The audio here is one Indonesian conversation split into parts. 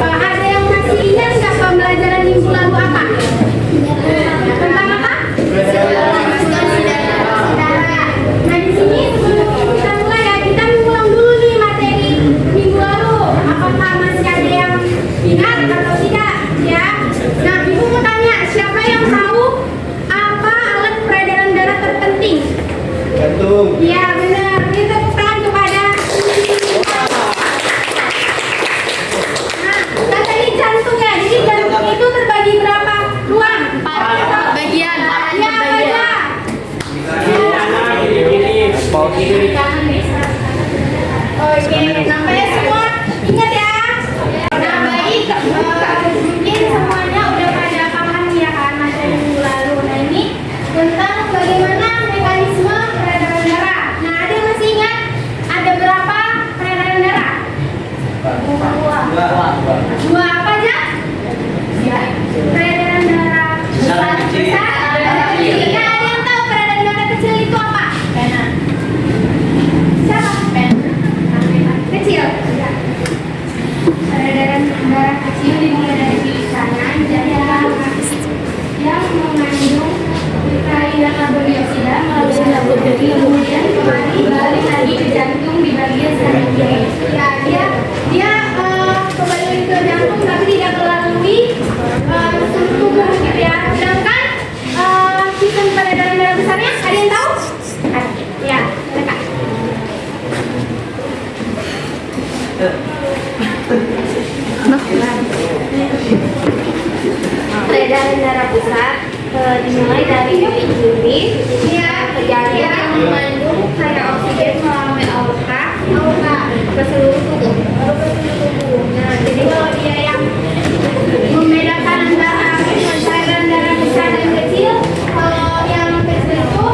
Ada yang masih ingat nggak pembelajaran minggu lalu apa? Tentang apa? Nah di sini sebelum kita mulai ya, kita mengulang dulu nih materi minggu lalu. Apakah masih ada yang ingat atau tidak? Ya. Nah ibu mau tanya, siapa yang tahu apa alat peredaran darah terpenting? Jantung. Iya benar. Kita tepuk tangan kepada. Nah tadi jantung ya. Jadi jantung itu terbagi berapa ruang? 4 bagian. Iya banyak. Oke, nampaknya semua ingat ya. Nah baik, mungkin semuanya udah pada paham ya kan materi minggu lalu. Nah ini tentang bagaimana mekanisme peredaran darah. Nah ada yang masih ingat ada berapa peredaran darah? Dua apa aja? Peredaran darah besar dan kecil. Nah, ada yang tahu peredaran darah kecil itu apa? Siapa? Kecil. Peredaran darah kecil dimulai dari kanan dan yang mengandung cairan laboriosia melalui laboratorium kemudian kembali balik lagi ke jantung di bagian selanjutnya. Ya dia kembali ke jantung tapi tidak melalui seluruh tubuh gitu ya. Sedangkan sistem peredaran darah besarnya ada yang tahu? Ya, silakan. Peredaran darah pusat dimulai dari duri-duri yang mengandung cairan oksigen melalui aorta ke seluruh tubuh. Nah, jadi kalau dia yang membedakan antara cairan darah besar dan kecil, kalau yang kecil itu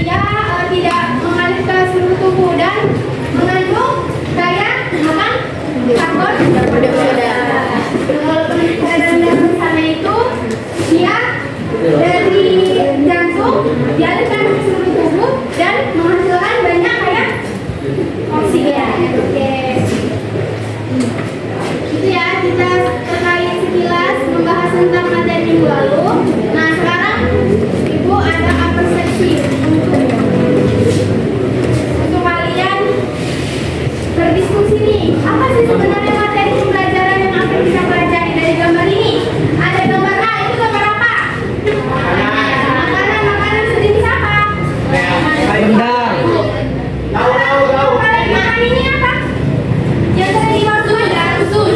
dia tidak mengalir ke seluruh tubuh dan mengandung daya karbon dioksida. Walaupun peredaran darah besarnya itu dia dari jantung dialirkan ke seluruh tubuh dan menghasilkan banyak kayak oksigen. Oke. Itu ya kita terkait sekilas membahas tentang materi minggu lalu. Nah sekarang ibu ada persepsi untuk kalian berdiskusi nih. Apa sih sebenarnya materi pembelajaran yang akan kita pelajari dari gambar ini? Ada gambar A, itu gambar apa? Makanan sejenis apa? Rendang. Tahu. Kalian makan ini apa? Yang sering dimaksud usus.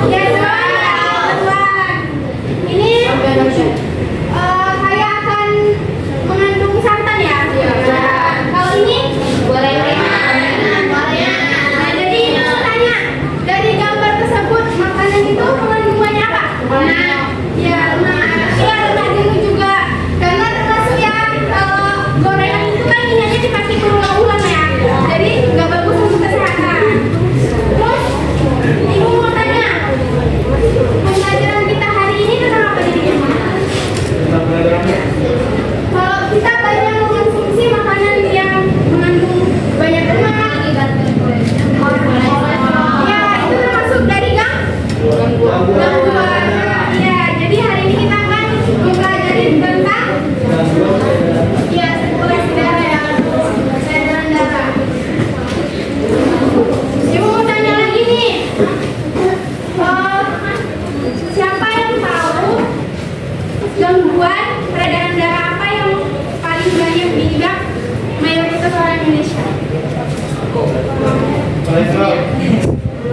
Ya, tuan. Ini kayak akan mengandung santan ya? Kalau ini gorengan. Nah, jadi ini mau tanya, dari gambar tersebut makanan itu mengandung banyak apa? Lemak jenuh juga. Karena termasuk ya kalau gorengan itu kan minyaknya dipakai berulang-ulang ya. Jadi nggak bagus untuk kesehatan. Terus ibu mau tanya, pembelajaran kita hari ini tentang apa jadinya? Kalau kita banyak mengkonsumsi makanan yang mengandung banyak lemak, ya itu termasuk dari gangguan. Ya, jadi hari ini kita akan mempelajari tentang sirkulasi darah ya, peredaran darah. Ibu mau tanya lagi nih, siapa yang tahu gangguan peredaran darah apa yang paling banyak diidap mayoritas orang Indonesia? Kolesterol.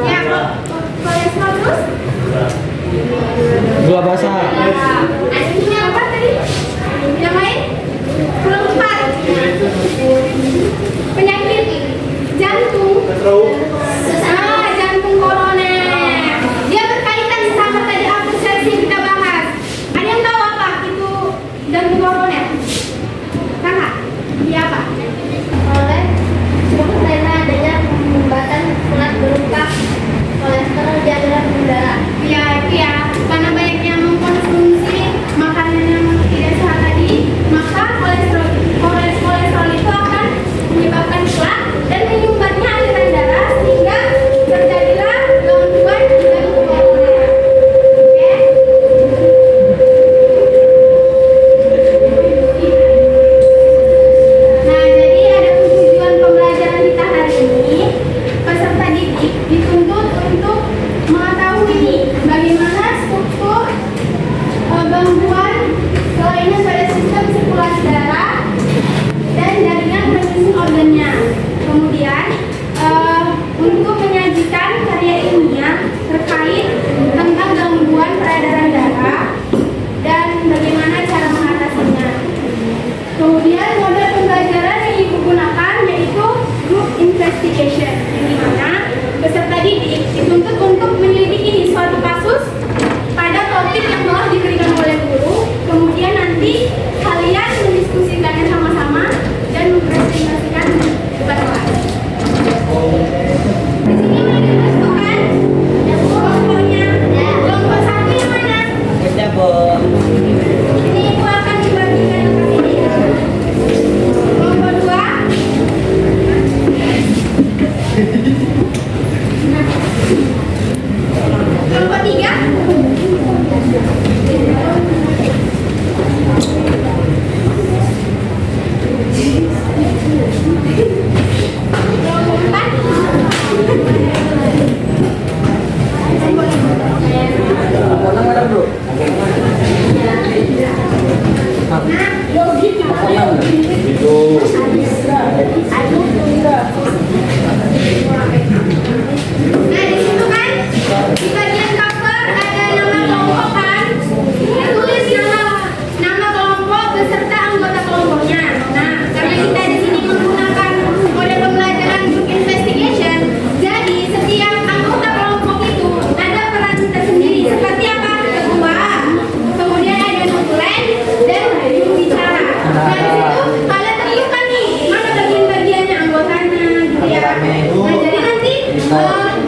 Ya, kolesterol terus? Gula basah. Ini apa tadi? Yang lain? Keempat. Penyakit jantung. Jantung koroner. Dia berkaitan sama tadi absesi yang kita bahas. Ada yang tahu apa itu jantung koroner? Kakak? Iya apa? Oleh sebab karena adanya pembatan urat berupa kolesterol di aliran darah. Ya itu ya, karena banyak yang mengkonsumsi makanan yang tidak sehat tadi, maka kolesterol itu akan menyebabkan plak dan menyumbatnya aliran darah sehingga terjadilah gangguan jantung koroner. Oke? Nah, jadi ada tujuan pembelajaran kita hari ini. Peserta didik dituntut untuk mengetahui nih bagaimana struktur gangguan kelainan pada sistem sirkulasi darah dan jaringan penyusun organnya. Kemudian untuk menyajikan karya ilmiah terkait tentang gangguan peredaran darah dan bagaimana cara mengatasinya. Kemudian model pembelajaran yang ibu gunakan yaitu group investigation, yang dimana peserta didik dituntut untuk menyelidiki nih suatu kasus pada topik yang telah diberikan oleh guru. Kemudian nanti kalian mendiskusikannya sama-sama dan mempresentasikan di depan kelas. Di sini udah ditentukan kelompoknya. Kelompok satu yang mana? Kerja, Bu. Ini ibu akan membagikan ke sini. Kelompok dua. Kelompok tiga. Kelompok empat. Apa mana, Bro? Itu. Nah, di situ kan di bagian cover ada nama kelompok kan? Tulis nama kelompok beserta anggota kelompoknya. Nah, karena kita di sini menggunakan model pembelajaran group investigation, jadi setiap anggota kelompok itu ada peran tersendiri. Seperti apa? Ketua, kemudian ada notulen dan juru bicara. Nah, di situ kalian tentukan nih mana bagian-bagiannya anggotanya gitu ya. Nah, jadi nanti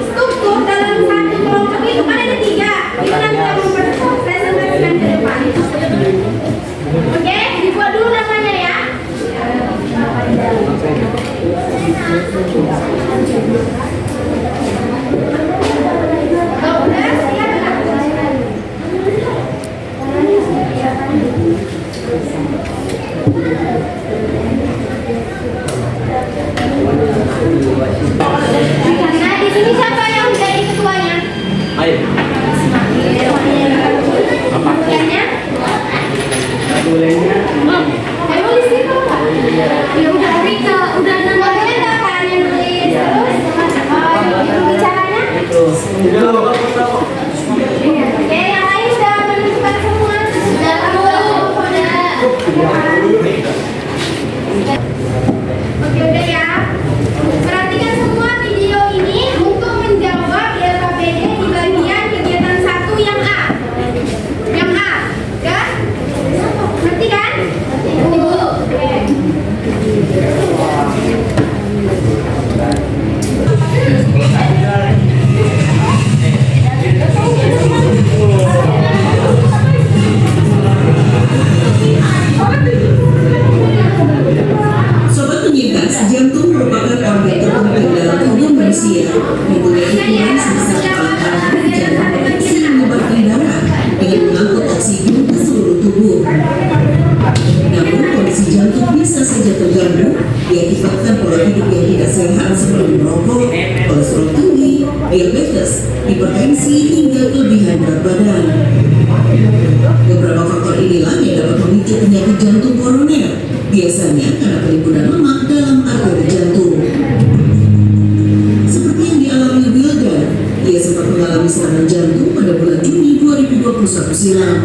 struktur dalam satu kelompok itu kan ada tiga. Itu nanti kita mempresentasikan ke depan. Oke, dibuat dulu namanya ya. Kalau udah silakan. Nah, di sini siapa yang jadi ketuanya? Ayo. Ketuanya? Bolehnya. Nulis itu apa? Ya udah, Rika, udah namanya nggak kan yang nulis terus? Bicaranya? Itu. Oke, yang lain sudah menentukan semua? Sudah. Oke, udah ya. Perhatikan semua video ini untuk menjawab LKPD di bagian kegiatan 1 yang A. Yang A, ya? Ngerti kan? Oke. Sobat penyintas, jantung merupakan organ terpenting dalam tubuh manusia yang punya ukuran sebesar kepala jantung berfungsi menyebarkan darah dengan mengangkut oksigen ke seluruh tubuh. Namun kondisi jantung bisa saja terganggu diakibatkan pola hidup yang tidak sehat seperti merokok, kolesterol tinggi, diabetes, hipertensi hingga kelebihan berat badan. Beberapa faktor inilah yang dapat memicu penyakit jantung koroner, biasanya karena penimbunan lemak dalam arteri jantung. Seperti 21 silam.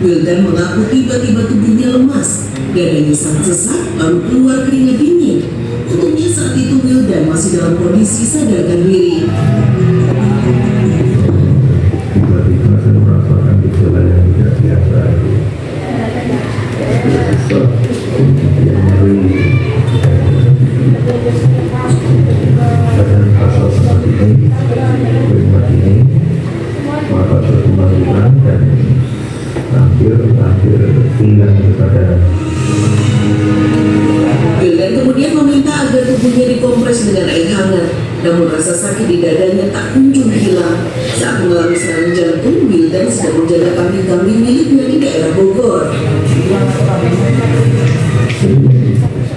Wildan mengaku tiba-tiba tubuhnya lemas dan hanya sangat sesak lalu keluar keringat dingin. Untungnya saat itu Wildan masih dalam kondisi sadarkan diri. Tiba-tiba saya merasakan gejala yang tidak biasa itu sesak, kemudian nyeri, badan terasa seperti ini, keringat ini, mata berkemar-kemar dan hampir hilang kepada. Wildan kemudian meminta agar tubuhnya dikompres dengan air hangat, namun rasa sakit di dadanya tak kunjung hilang. Saat mengalami serangan jantung, Wildan sedang menjaga kambing-kambing miliknya di daerah Bogor.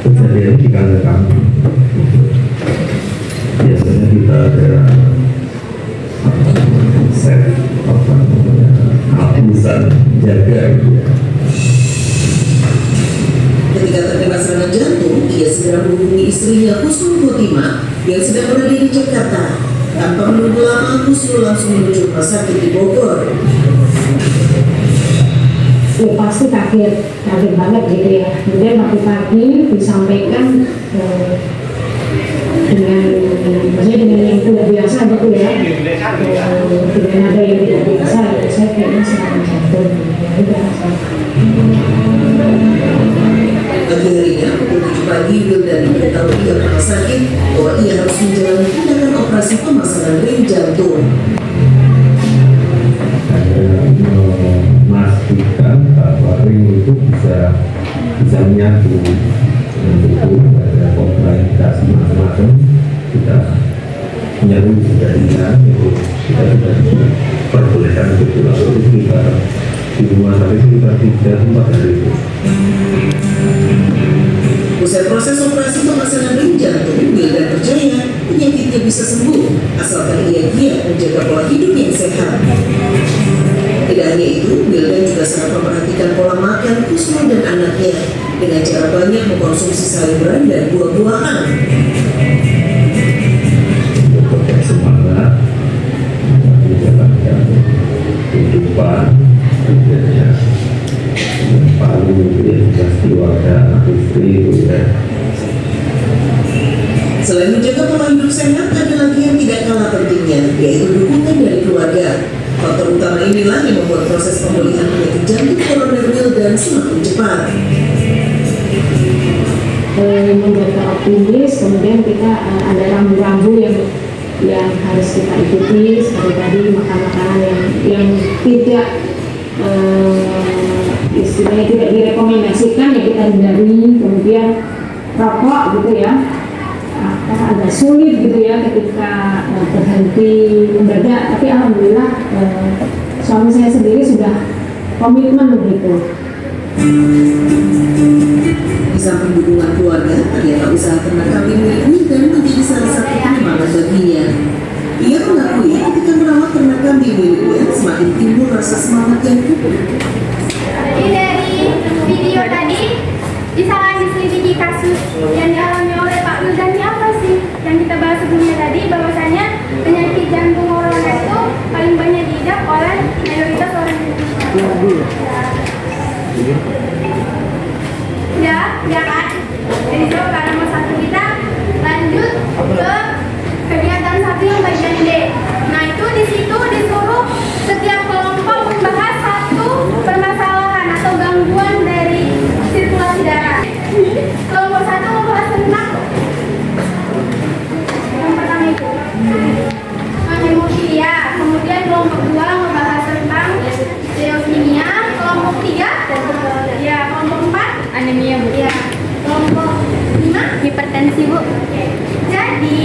Kejadian di kandang kami. Biasanya kita ada set alat jaga gitu ya. Ketika terkena serangan jantung, ia segera menghubungi istrinya Kusnul Khotimah yang sedang berada di Jakarta. Tanpa menunggu lama, Kusnul langsung menuju rumah sakit di Bogor. Ya pasti kaget banget gitu ya. Kemudian pagi-pagi disampaikan dengan yang tidak biasa gitu ya, dengan ada yang tidak biasa. Saya kayaknya serangan jantung. Pagi harinya, pukul 7 pagi, Wildan memberitahu pihak rumah sakit bahwa ia harus menjalani tindakan operasi pemasangan ring jantung. Memastikan bahwa ring itu bisa menyatu dengan tubuh, ada kontraindikasi macam-macam, kita menyatu sudah hilang, itu kita sudah perbolehkan untuk pulang. Itu kita di rumah sakit sekitar 3-4 hari itu. Usai proses operasi pemasangan ring jantung, Wildan percaya penyakitnya bisa sembuh asalkan ia giat menjaga pola hidup yang sehat. Tidak hanya itu, Wildan juga sangat memperhatikan pola makan Kusnul dan anaknya dengan cara banyak mengkonsumsi sayuran dan buah-buahan. Untuk tetap semangat menjalankan kehidupan kerjanya paling jelas keluarga, anak istri itu ya. Selain menjaga pola hidup sehat, ada lagi yang tidak kalah pentingnya, yaitu dukungan dari keluarga. Faktor utama inilah yang membuat proses pemulihan penyakit jantung koroner Wildan semakin cepat. Menjaga optimis, kemudian kita ada rambu-rambu yang harus kita ikuti, seperti tadi makan makanan yang tidak istilahnya tidak direkomendasikan ya kita hindari. Kemudian rokok gitu ya, agak sulit gitu ya ketika berhenti mendadak, tapi alhamdulillah suami saya sendiri sudah komitmen begitu. Di samping dukungan keluarga, ternyata usaha ternak kambing milik Wildan menjadi salah satu penyemangat baginya. Ia mengakui ketika merawat ternak kambing miliknya semakin timbul rasa semangat yang kukuh. Jadi dari video tadi bisa diselidiki kasus yang dialami oleh Pak Wildan ini apa sih? Yang kita bahas sebelumnya tadi bahwasanya penyakit jantung koroner itu paling banyak diidap oleh mayoritas orang Indonesia. Ya kan? Jadi sekarang nomor 1 kita lanjut ke kegiatan 1 yang bagian D. Nah itu di situ disuruh setiap kelompok membahas satu permasalahan atau gangguan dari sirkulasi darah. Kelompok 1 membahas tentang yang pertama itu hemofilia, kemudian kelompok 2 membahas tentang leukemia, kelompok 3 ya, kelompok 4 anemia Bu. Ya, kelompok 5 hipertensi Bu. Jadi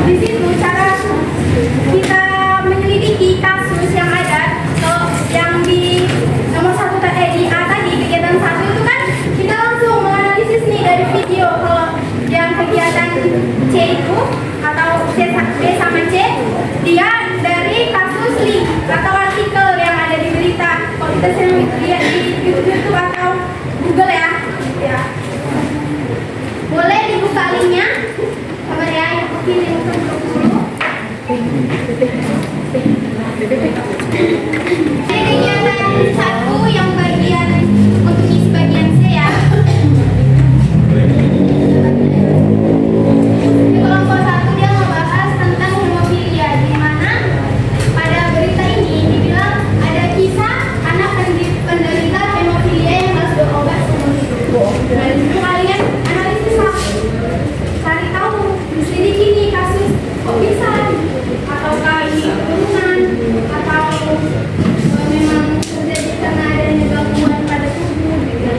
di situ cara kita menyelidiki kasus yang ada, kalau yang di nomor 1 di A tadi kegiatan 1 itu kan kita langsung menganalisis nih dari video. Kalau yang kegiatan C itu atau B sama C dia dari kasus link atau artikel yang ada di berita. Kalau kita sering lihat di YouTube atau Google ya, boleh dibuka linknya. Sabar ya, yang pilih untuk dulu. kegiatan satu yang bagian untuk isi bagian C ya. Di kelompok satu dia membahas tentang hemofilia, di mana pada berita ini dibilang ada kisah anak penderita hemofilia yang harus berobat seumur hidup. Dan itu kalian analisis lah, cari tahu, diselidiki nih kasus kok bisa, ataukah ini turunan, atau memang terjadi karena adanya gangguan pada tubuh gitu.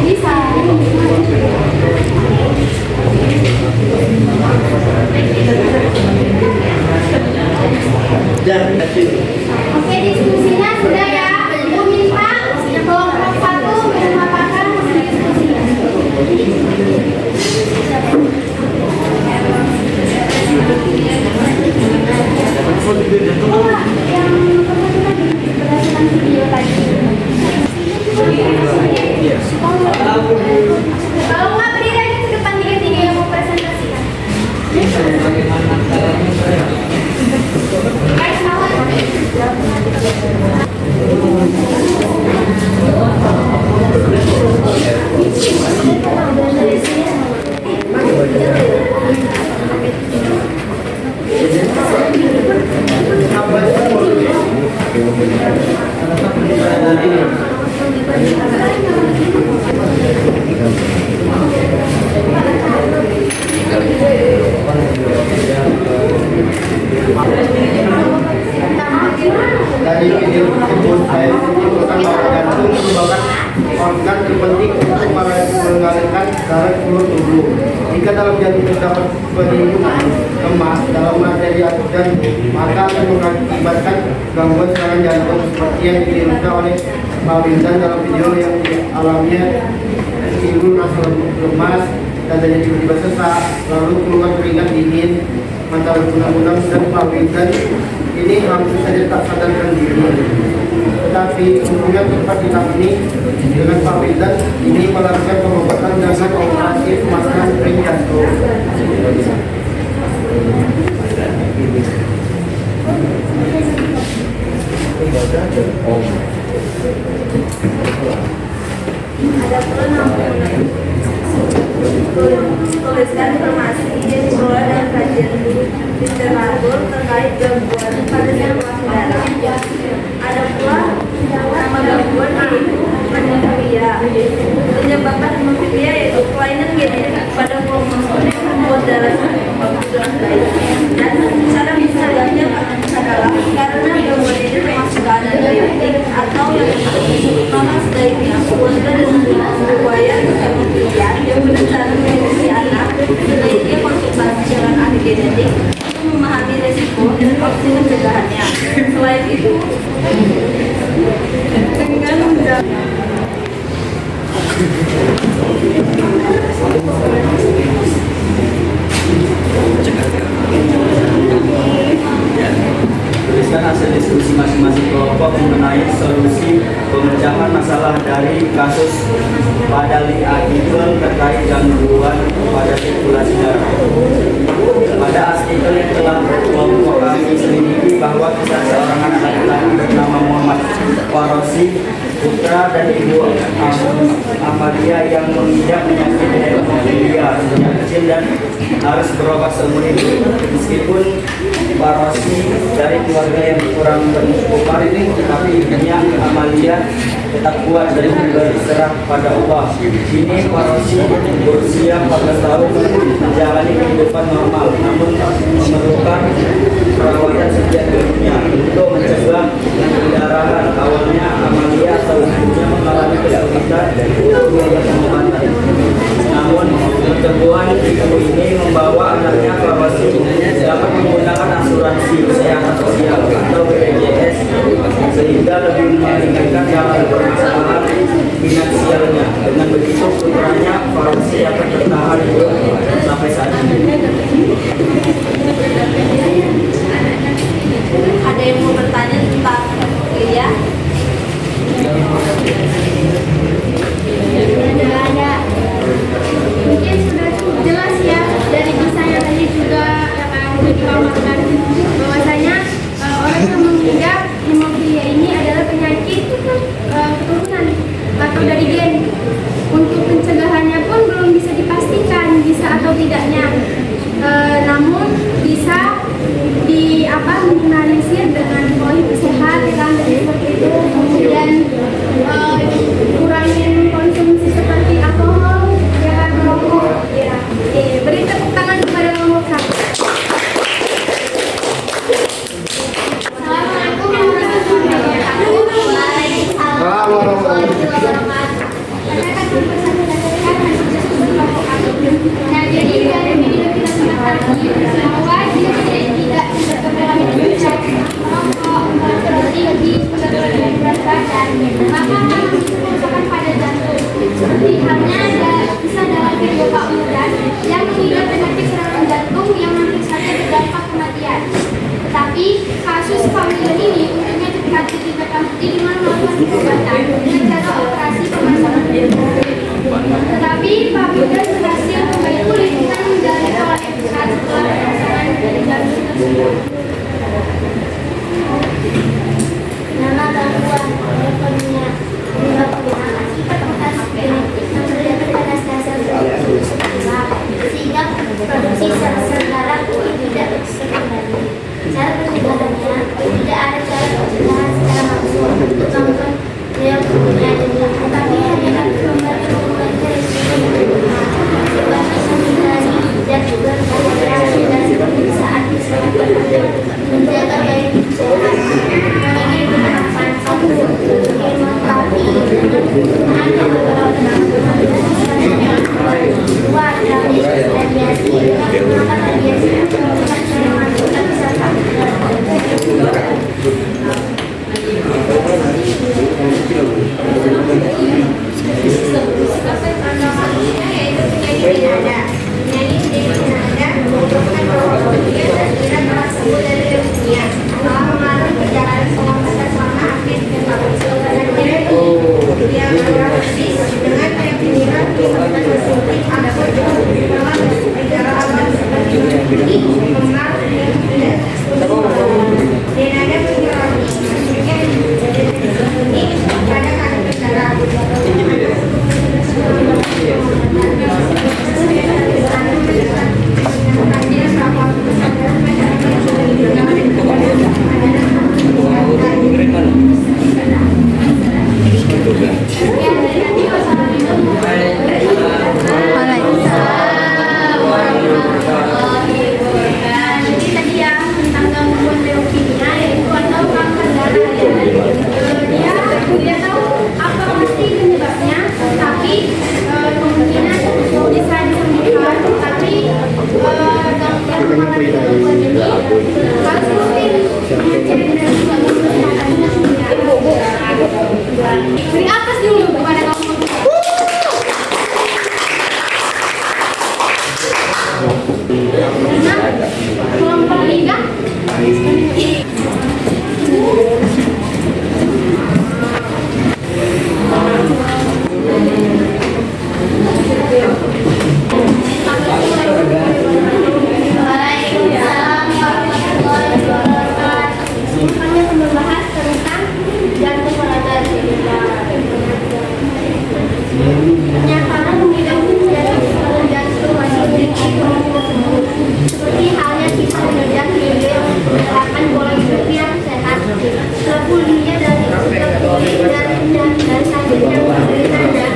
Bisa. Oke, diskusinya sudah ya. Ibu minta kelompok satu memaparkan hasil diskusinya. Yang kebetulan berdasarkan video tadi. Kalau nggak berdiri aja ke depan tiga-tiga yang mau presentasikan. Guys, Dari video tersebut saya simpulkan bahwa jantung merupakan organ terpenting untuk mengalirkan darah seluruh tubuh. Jika dalam jantung terdapat penimbunan lemak dalam materi atau jantung, maka akan mengakibatkan gangguan serangan jantung seperti yang diderita oleh Pak Windan dalam video yang dialaminya. Timbul rasa lemas, dadanya tiba-tiba sesak, lalu keluar keringat dingin, mata berkunang-kunang, dan Pak Windan ini langsung saja tak sadarkan diri. Tetapi untungnya cepat ditangani dengan Pak Windan ini melakukan pengobatan dengan operasi pemasangan ring jantung. ada tuliskan informasi yang diperoleh dalam kajian literatur terkait gangguan pada sirkulasi darah. Ada pula nama gangguan yaitu hemofilia. Penyebabkan hemofilia yaitu kelainan genetik pada kromosom yang membuat darah berkurang baik. Dan cara mencegahnya adalah karena gangguan ini termasuk keadaan genetik atau yang disebut nonas diabetes keluarga dengan riwayat hemofilia yang berencana memiliki anak, sebaiknya konsultasi dengan ahli genetik untuk memahami resiko dan opsi pencegahannya. Selain itu, dengan Tuliskan hasil diskusi masing-masing kelompok mengenai solusi pemecahan masalah dari kasus pada artikel terkait gangguan pada sirkulasi darah. Pada artikel yang telah kelompok kami selidiki bahwa kisah seorang anak laki-laki bernama Muhammad Farosi, putra dan ibu Amalia yang mengidap penyakit hemofilia sejak kecil dan harus berobat seumur hidup. Meskipun Farosi dari keluarga yang kurang berkecukupan, tetapi ibunya Amalia tetap kuat dan berserah pada Allah. Kini Farosi berusia 14 tahun menjalani kehidupan normal, namun memerlukan perawatan setiap hidupnya untuk mencegah pendarahan. Awalnya Amalia atau ibunya mengalami kesulitan untuk membayar pengobatan. Namun keteguhan ibu ini membawa anaknya Farosi dapat menggunakan asuransi kesehatan sosial atau BPJS sehingga lebih meringankan dalam permasalahan finansialnya. Dengan begitu putranya Farosi akan bertahan hidup sampai saat ini. ada yang mau bertanya tentang hemofilia? Ada. Mungkin sudah cukup jelas ya dari kisahnya tadi juga yang sudah dipaparkan. produksi sementara tidak sekendari. Cara pencegahannya tidak ada cara pencegahan secara langsung untuk melakukan yang punya tetapi hanya dapat membantu risiko sebab bisa menghindari dan juga berkomunikasi dan pemeriksaan kesehatan menjaga gaya hidup sehat menginginkan manfaat melengkapi dengan penggunaan yang berbeda dua radiasi maka radiasi merupakan cara menentukan kesehatan beri atas dulu kepada kamu. Nah, kelompok tiga. Hanya membahas tentang jantung radar. Penyampaian mengidap jantung masih tersebut seperti halnya sisa menunjang hidup menerapkan pola hidup yang sehat. Terpulihnya dari dan sakitnya menderitanya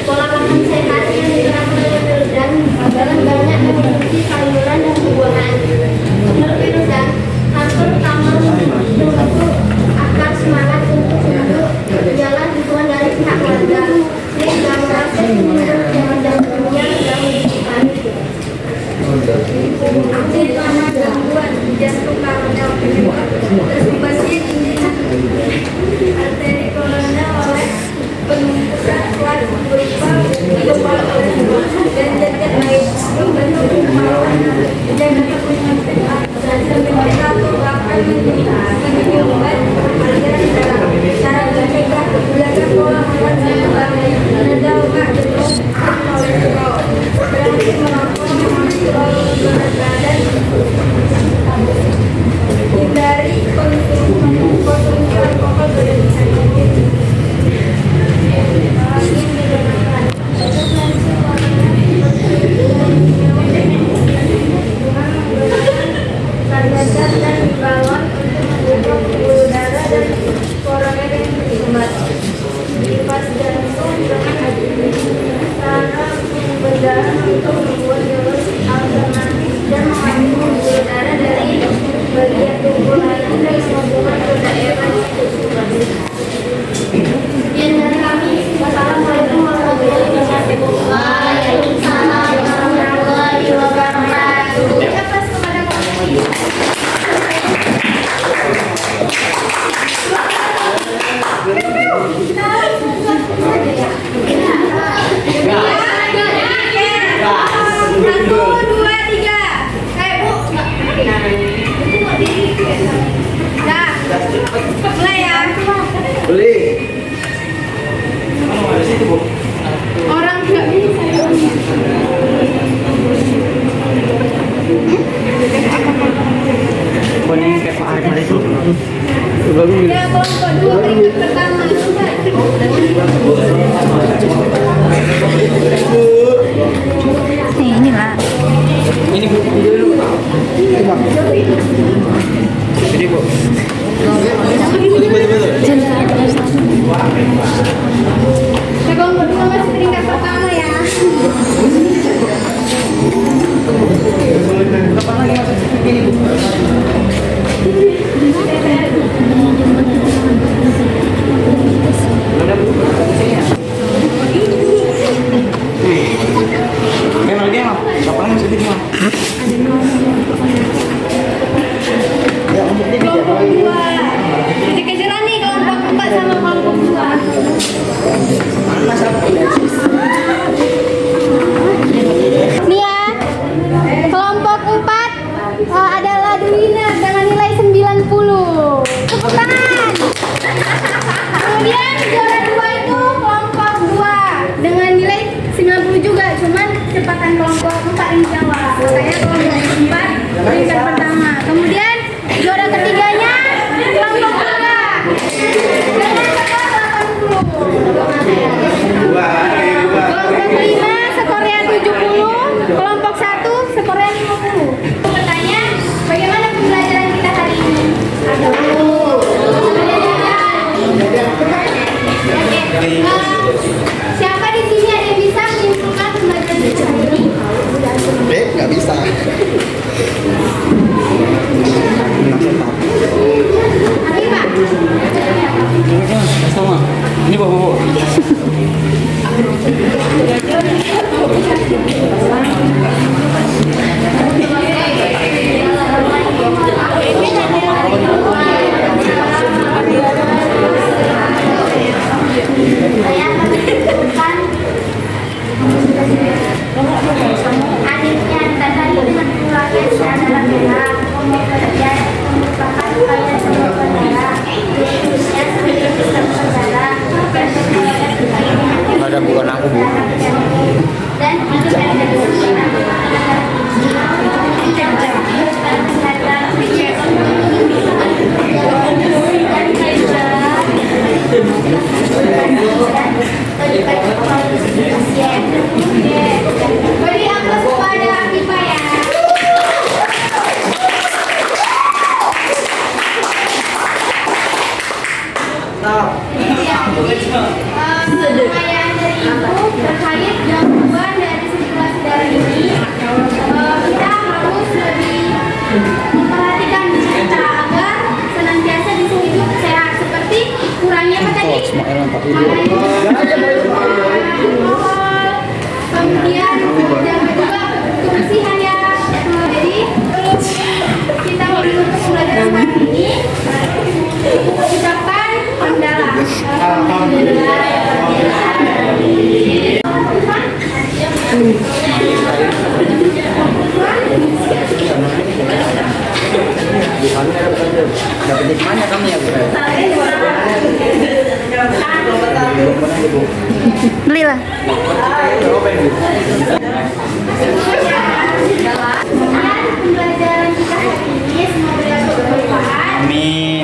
pola makan sehat yang diterapkan dan dalam banyak mengonsumsi sayuran dan buah-buahan. Menurut dan faktor utama untuk akar semangat untuk jalan dukungan dari pihak keluarga sehingga merasa jangan-jangannya dalam kehidupan. Aksi utama gangguan jantung koroner tersumbatnya tingginya arteri koroner oleh penumpukan kuat berupa kepala dan jagat lain membentuk kepala dan dapat menyebabkan atau bahkan menyebabkan aliran darah. Cara mencegah belajar pola makan seimbang, rendah lemak jenuh, kolesterol, berhenti merokok, berat badan, hindari konsumsi alkohol berlebihan. Karbohidrat dan balon untuk pembuluh darah dan koroner yang terlibat. Kipas jantung dengan cara berdarah untuk membuat jalur alternatif dan mengambil pembuluh darah dari bagian tubuh lain dan menghubungkan ke daerah sirkulasi. Sekian dari kami. Wassalamualaikum warahmatullahi wabarakatuh. Waalaikumsalam warahmatullahi wabarakatuh. Lepas kepada komisi. Satu, dua, tiga. Bu. Dah. Mulai ya. Beli. Orang nggak bisa. Kuning kayak Pak Arif itu. Ya, kelompok dua peringkat pertama. Nih, inilah. Ini Abang berdua masih peringkat pertama ya. Kelompok 2. Kejar-kejaran nih kelompok 4 sama kelompok 2. Nih ya, kelompok 4 adalah the winner dengan nilai 90. Tepuk tangan. Kemudian juara 2 itu kelompok 2 dengan nilai 90 juga, cuman kecepatan kelompok 4 yang jawab. Makanya kelompok 4 peringkat pertama. Kemudian juara ketiganya kelompok 3 dengan skor 80. Kelompok 5 skornya 70, kelompok 1 skornya 50. Bertanya, bagaimana pembelajaran kita hari ini? Siapa di sini ada yang bisa menyimpulkan pembelajaran kita hari ini? Nggak bisa. Abi, Pak. Ini bawa. Adiknya dan tadi dengan keluarga secara berat pekerjaan merupakan upaya sebuah negara khususnya sebagai sistem negara Ada bukan aku, Bu. dan beri aplaus kepada Akifa ya. Pertanyaan dari Ibu terkait gangguan dari sirkulasi darah ini, kita harus lebih memperhatikan kita agar senantiasa bisa hidup sehat. Seperti kurangnya apa tadi? Alkohol, kemudian jaga juga kebersihan ya. Jadi kita untuk pembelajaran hari ini ucapkan hamdalah. Dapat hikmahnya kamu ya, Bu? Belilah. Pembelajaran kita hari ini semoga bermanfaat. Amin.